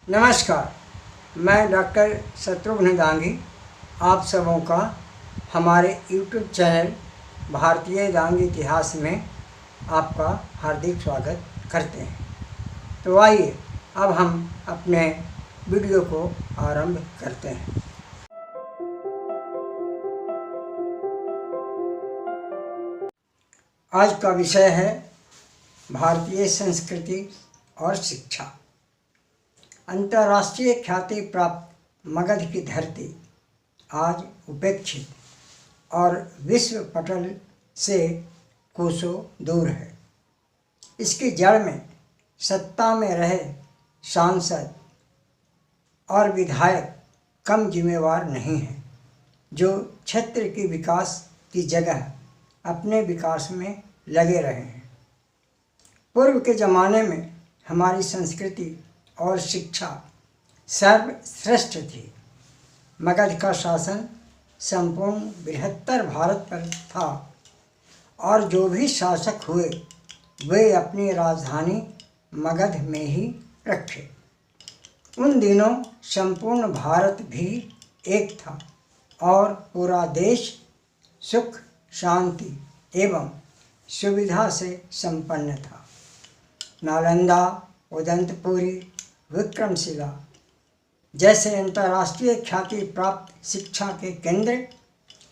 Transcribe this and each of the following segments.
नमस्कार, मैं डॉक्टर शत्रुघ्न दांगी आप सबों का हमारे यूट्यूब चैनल भारतीय दांग इतिहास में आपका हार्दिक स्वागत करते हैं। तो आइए अब हम अपने वीडियो को आरंभ करते हैं। आज का विषय है भारतीय संस्कृति और शिक्षा। अंतर्राष्ट्रीय ख्याति प्राप्त मगध की धरती आज उपेक्षित और विश्व पटल से कोसों दूर है। इसकी जड़ में सत्ता में रहे सांसद और विधायक कम जिम्मेवार नहीं हैं, जो क्षेत्र के विकास की जगह अपने विकास में लगे रहे हैं। पूर्व के ज़माने में हमारी संस्कृति और शिक्षा सर्वश्रेष्ठ थी। मगध का शासन संपूर्ण बृहत्तर भारत पर था और जो भी शासक हुए वे अपनी राजधानी मगध में ही रखे। उन दिनों संपूर्ण भारत भी एक था और पूरा देश सुख शांति एवं सुविधा से संपन्न था। नालंदा, उदंतपुरी, विक्रमशिला जैसे अंतर्राष्ट्रीय ख्याति प्राप्त शिक्षा के केंद्र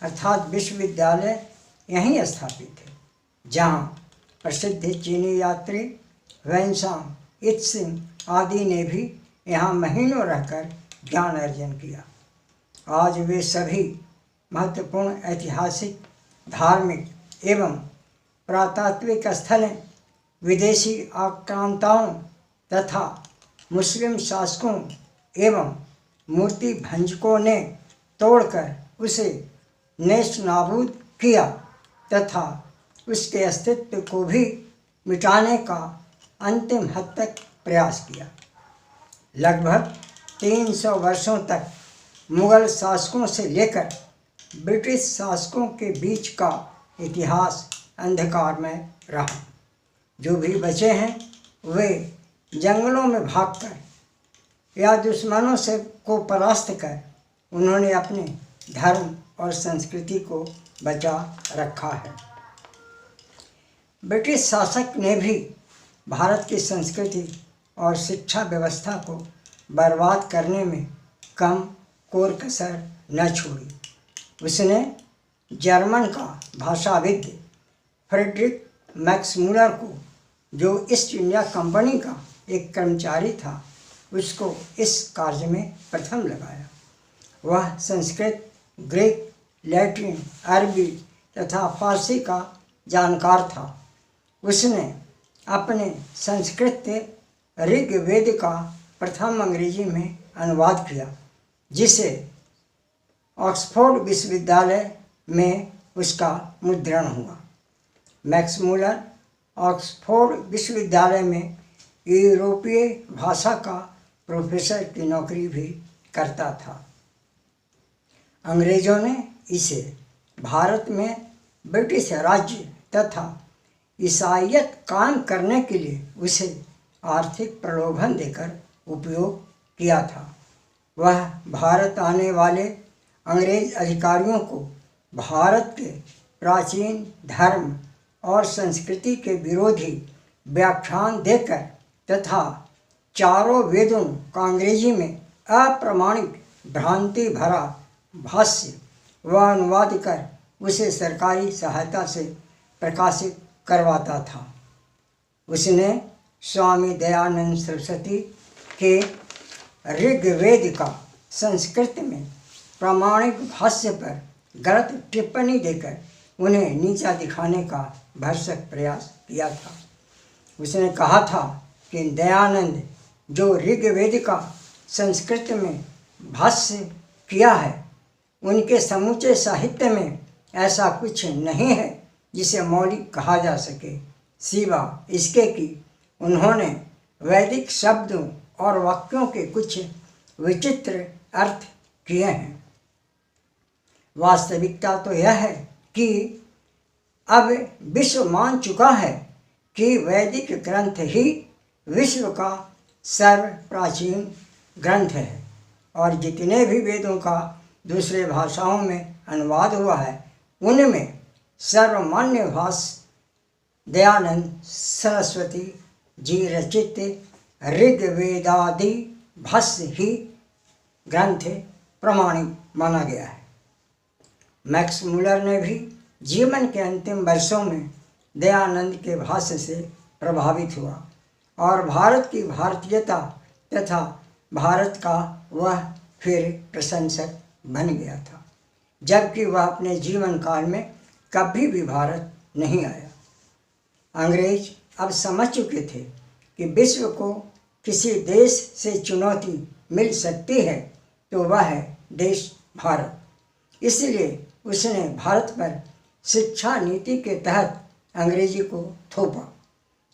अर्थात विश्वविद्यालय यहीं स्थापित थे, जहाँ प्रसिद्ध चीनी यात्री वैनसांग इत्सिंग आदि ने भी यहाँ महीनों रहकर ज्ञान अर्जन किया। आज वे सभी महत्वपूर्ण ऐतिहासिक, धार्मिक एवं पुरातात्विक स्थलें विदेशी आक्रांताओं तथा मुस्लिम शासकों एवं मूर्ति भंजकों ने तोड़कर उसे नेस्त नाबूद किया तथा उसके अस्तित्व को भी मिटाने का अंतिम हद तक प्रयास किया। लगभग 300 वर्षों तक मुग़ल शासकों से लेकर ब्रिटिश शासकों के बीच का इतिहास अंधकार में रहा। जो भी बचे हैं वे जंगलों में भागकर या दुश्मनों से को परास्त कर उन्होंने अपने धर्म और संस्कृति को बचा रखा है। ब्रिटिश शासक ने भी भारत की संस्कृति और शिक्षा व्यवस्था को बर्बाद करने में कम कोर कसर न छोड़ी। उसने जर्मन का भाषाविद फ्रेडरिक मैक्स मूलर को, जो ईस्ट इंडिया कंपनी का एक कर्मचारी था, उसको इस कार्य में प्रथम लगाया। वह संस्कृत, ग्रीक, लैटिन, अरबी तथा फारसी का जानकार था। उसने अपने संस्कृत ऋग्वेद का प्रथम अंग्रेजी में अनुवाद किया, जिसे ऑक्सफोर्ड विश्वविद्यालय में उसका मुद्रण हुआ। मैक्स मूलर ऑक्सफोर्ड विश्वविद्यालय में यूरोपीय भाषा का प्रोफेसर की नौकरी भी करता था। अंग्रेज़ों ने इसे भारत में ब्रिटिश राज्य तथा ईसाईयत कायम करने के लिए उसे आर्थिक प्रलोभन देकर उपयोग किया था। वह भारत आने वाले अंग्रेज अधिकारियों को भारत के प्राचीन धर्म और संस्कृति के विरोधी व्याख्यान देकर तथा चारों वेदों का अंग्रेजी में अप्रामाणिक भ्रांति भरा भाष्य व अनुवाद कर उसे सरकारी सहायता से प्रकाशित करवाता था। उसने स्वामी दयानंद सरस्वती के ऋग्वेद का संस्कृत में प्रामाणिक भाष्य पर गलत टिप्पणी देकर उन्हें नीचा दिखाने का भरसक प्रयास किया था। उसने कहा था कि दयानंद जो ऋग्वेद का संस्कृत में भाष्य किया है, उनके समूचे साहित्य में ऐसा कुछ नहीं है जिसे मौलिक कहा जा सके, सिवा इसके कि उन्होंने वैदिक शब्दों और वाक्यों के कुछ विचित्र अर्थ किए हैं। वास्तविकता तो यह है कि अब विश्व मान चुका है कि वैदिक ग्रंथ ही विश्व का सर्व प्राचीन ग्रंथ है और जितने भी वेदों का दूसरे भाषाओं में अनुवाद हुआ है उनमें सर्वमान्य भाष्य दयानंद सरस्वती जी रचित ऋग्वेदादि भाष्य ही ग्रंथ प्रमाणिक माना गया है। मैक्स मुलर ने भी जीवन के अंतिम वर्षों में दयानंद के भाष्य से प्रभावित हुआ और भारत की भारतीयता तथा भारत का वह फिर प्रशंसक बन गया था, जबकि वह अपने जीवन काल में कभी भी भारत नहीं आया। अंग्रेज अब समझ चुके थे कि विश्व को किसी देश से चुनौती मिल सकती है तो वह है देश भारत। इसलिए उसने भारत पर शिक्षा नीति के तहत अंग्रेजी को थोपा।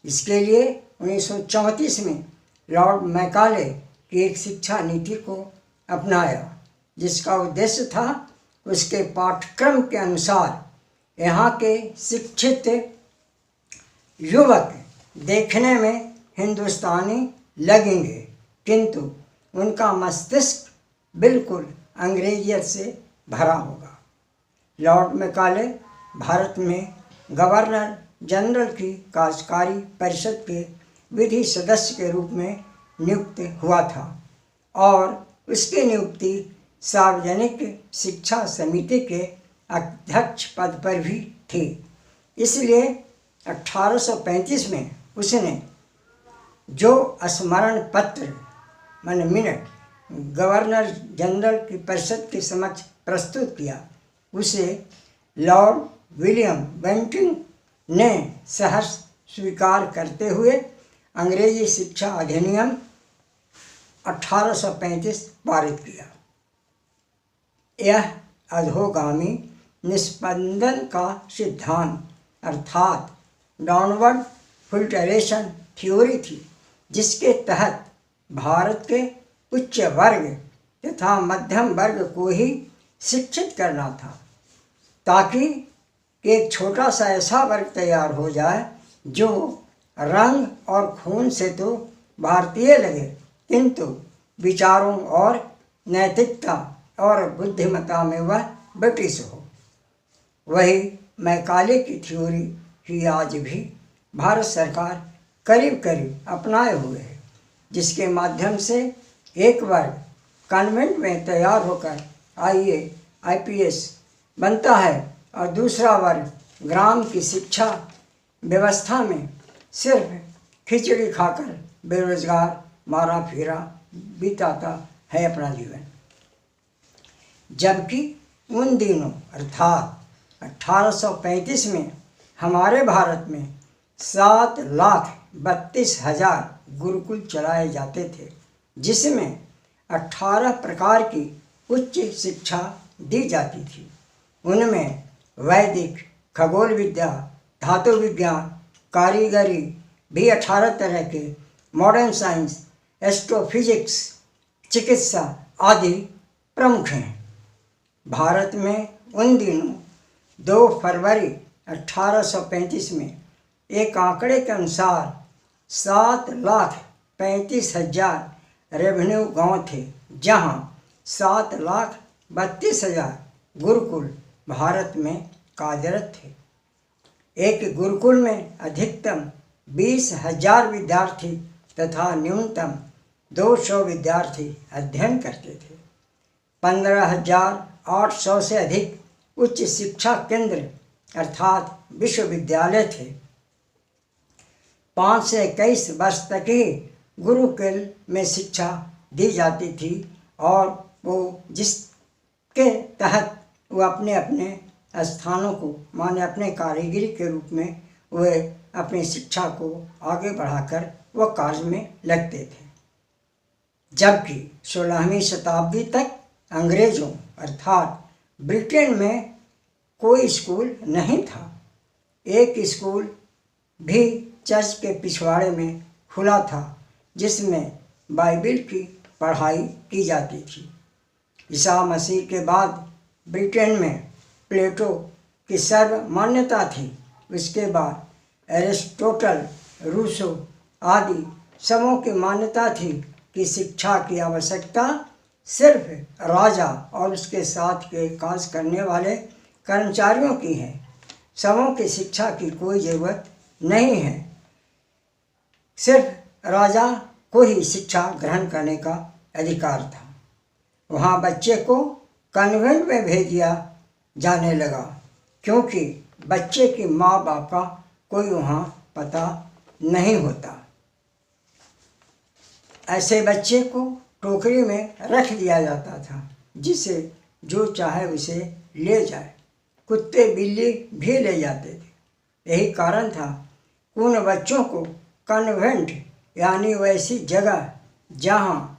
इसके लिए 1934 में लॉर्ड मैकाले की एक शिक्षा नीति को अपनाया, जिसका उद्देश्य था उसके पाठ्यक्रम के अनुसार यहाँ के शिक्षित युवक देखने में हिंदुस्तानी लगेंगे, किंतु उनका मस्तिष्क बिल्कुल अंग्रेजियत से भरा होगा। लॉर्ड मैकाले भारत में गवर्नर जनरल की कार्यकारी परिषद के विधि सदस्य के रूप में नियुक्त हुआ था और उसकी नियुक्ति सार्वजनिक शिक्षा समिति के अध्यक्ष पद पर भी थी। इसलिए 1835 में उसने जो स्मरण पत्र मिनट गवर्नर जनरल की परिषद के समक्ष प्रस्तुत किया, उसे लॉर्ड विलियम बेंटिंग ने सहर्ष स्वीकार करते हुए अंग्रेजी शिक्षा अधिनियम 1835 पारित किया। यह अधोगामी निस्पंदन का सिद्धांत अर्थात डाउनवर्ड फिल्टरेशन थ्योरी थी, जिसके तहत भारत के उच्च वर्ग तथा मध्यम वर्ग को ही शिक्षित करना था, ताकि एक छोटा सा ऐसा वर्ग तैयार हो जाए जो रंग और खून से तो भारतीय लगे, किंतु विचारों और नैतिकता और बुद्धिमत्ता में वह ब्रिटिश हो। वही मैकाले की थ्योरी ही आज भी भारत सरकार करीब करीब अपनाए हुए है, जिसके माध्यम से एक वर्ग कॉन्वेंट में तैयार होकर IAS बनता है और दूसरा वर्ग ग्राम की शिक्षा व्यवस्था में सिर्फ खिचड़ी खाकर बेरोजगार मारा फिरा बिताता है अपना जीवन। जबकि उन दिनों अर्थात 1835 में हमारे भारत में 7,32,000 गुरुकुल चलाए जाते थे, जिसमें 18 प्रकार की उच्च शिक्षा दी जाती थी। उनमें वैदिक, खगोल विद्या, धातु विज्ञान, कारीगरी भी 18 तरह के, मॉडर्न साइंस, एस्ट्रोफिजिक्स, चिकित्सा आदि प्रमुख हैं। भारत में उन दिनों 2 फरवरी 1835 में एक आंकड़े के अनुसार 7,35,000 रेवेन्यू गांव थे, जहां 7,32,000 गुरुकुल भारत में कार्यरत थे। एक गुरुकुल में अधिकतम 20,000 विद्यार्थी तथा न्यूनतम 200 विद्यार्थी अध्ययन करते थे। 15,800 से अधिक उच्च शिक्षा केंद्र अर्थात विश्वविद्यालय थे। 5 से 21 वर्ष तक ही गुरुकुल में शिक्षा दी जाती थी और वो जिसके तहत वो अपने अपने स्थानों को माने अपने कारीगरी के रूप में वे अपनी शिक्षा को आगे बढ़ाकर वह कार्य में लगते थे। जबकि 16वीं शताब्दी तक अंग्रेजों अर्थात ब्रिटेन में कोई स्कूल नहीं था। एक स्कूल भी चर्च के पिछवाड़े में खुला था, जिसमें बाइबिल की पढ़ाई की जाती थी। ईसा मसीह के बाद ब्रिटेन में प्लेटो की सर्वमान्यता थी। उसके बाद एरिस्टोटल, रूसो आदि सबों की मान्यता थी कि शिक्षा की आवश्यकता सिर्फ राजा और उसके साथ के काज करने वाले कर्मचारियों की है। सबों की शिक्षा की कोई ज़रूरत नहीं है। सिर्फ राजा को ही शिक्षा ग्रहण करने का अधिकार था। वहाँ बच्चे को कन्वेंट में भेज दिया जाने लगा, क्योंकि बच्चे की माँ बाप का कोई वहाँ पता नहीं होता। ऐसे बच्चे को टोकरी में रख दिया जाता था, जिसे जो चाहे उसे ले जाए। कुत्ते बिल्ली भी ले जाते थे। यही कारण था कि उन बच्चों को कन्वेंट यानी वैसी जगह जहाँ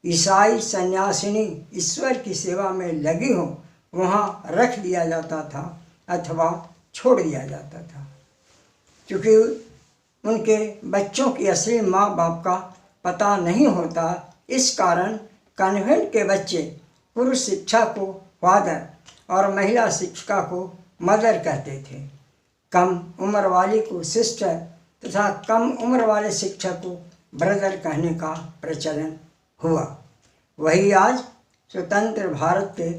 ईसाई सन्यासिनी ईश्वर की सेवा में लगी हो वहाँ रख दिया जाता था अथवा छोड़ दिया जाता था। क्योंकि उनके बच्चों की असली माँ बाप का पता नहीं होता, इस कारण कन्वेंट के बच्चे पुरुष शिक्षा को फादर और महिला शिक्षिका को मदर कहते थे। कम उम्र वाली को सिस्टर तथा कम उम्र वाले शिक्षक को ब्रदर कहने का प्रचलन हुआ। वही आज स्वतंत्र भारत के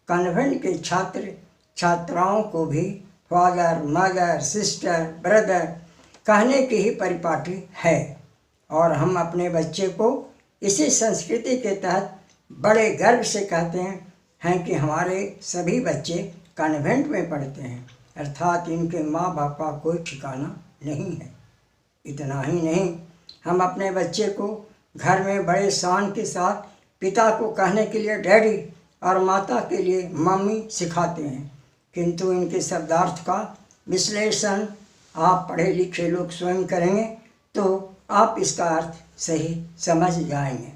कन्वेंट के छात्र छात्राओं को भी फादर मदर सिस्टर ब्रदर कहने की ही परिपाटी है। और हम अपने बच्चे को इसी संस्कृति के तहत बड़े गर्व से कहते हैं कि हमारे सभी बच्चे कन्वेंट में पढ़ते हैं, अर्थात इनके माँ बाप का कोई ठिकाना नहीं है। इतना ही नहीं, हम अपने बच्चे को घर में बड़े शान के साथ पिता को कहने के लिए डैडी और माता के लिए मम्मी सिखाते हैं, किंतु इनके शब्दार्थ का विश्लेषण आप पढ़े लिखे लोग स्वयं करेंगे तो आप इसका अर्थ सही समझ जाएंगे।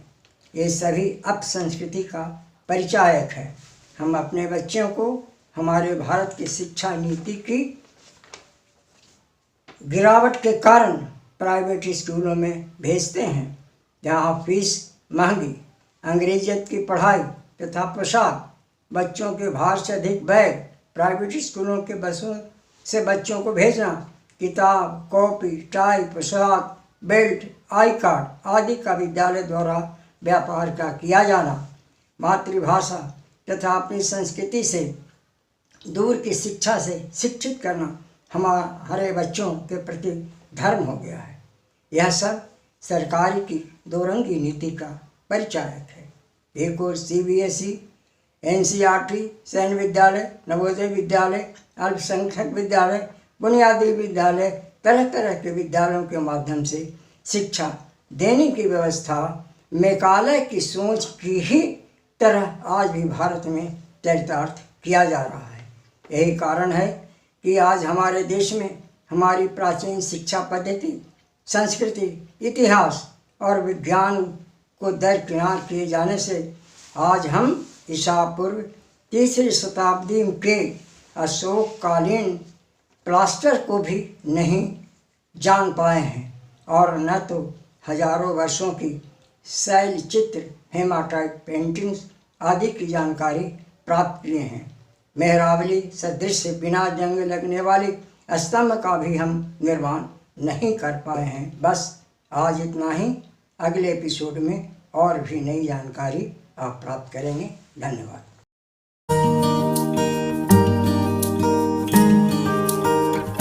ये सभी अपसंस्कृति का परिचायक है। हम अपने बच्चों को हमारे भारत की शिक्षा नीति की गिरावट के कारण प्राइवेट स्कूलों में भेजते हैं, जहाँ फीस महंगी, अंग्रेजियत की पढ़ाई तथा पोशाक, बच्चों के भार से अधिक बैग, प्राइवेट स्कूलों के बसों से बच्चों को भेजना, किताब कॉपी टाई पोशाक बेल्ट आई कार्ड आदि का विद्यालय द्वारा व्यापार का किया जाना, मातृभाषा तथा अपनी संस्कृति से दूर की शिक्षा से शिक्षित करना हमारे बच्चों के प्रति धर्म हो गया है। यह सब सरकार की दोरंगी नीति का परिचायक है। एक और CBSE, NCERT, सैन्य विद्यालय, नवोदय विद्यालय, अल्पसंख्यक विद्यालय, बुनियादी विद्यालय, तरह तरह के विद्यालयों के माध्यम से शिक्षा देने की व्यवस्था मेकालय की सोच की ही तरह आज भी भारत में चरितार्थ किया जा रहा है। यही कारण है कि आज हमारे देश में हमारी प्राचीन शिक्षा पद्धति, संस्कृति, इतिहास और विज्ञान को दरकिनार किए जाने से आज हम ईसा पूर्व 3री शताब्दी के अशोककालीन प्लास्टर को भी नहीं जान पाए हैं और न तो हजारों वर्षों की शैल चित्र, हेमाटाइट पेंटिंग्स आदि की जानकारी प्राप्त किए हैं। मेहराबली सदृश बिना जंग लगने वाली स्तंभ का भी हम निर्माण नहीं कर पाए हैं। बस आज इतना ही। अगले एपिसोड में और भी नई जानकारी आप प्राप्त करेंगे। धन्यवाद।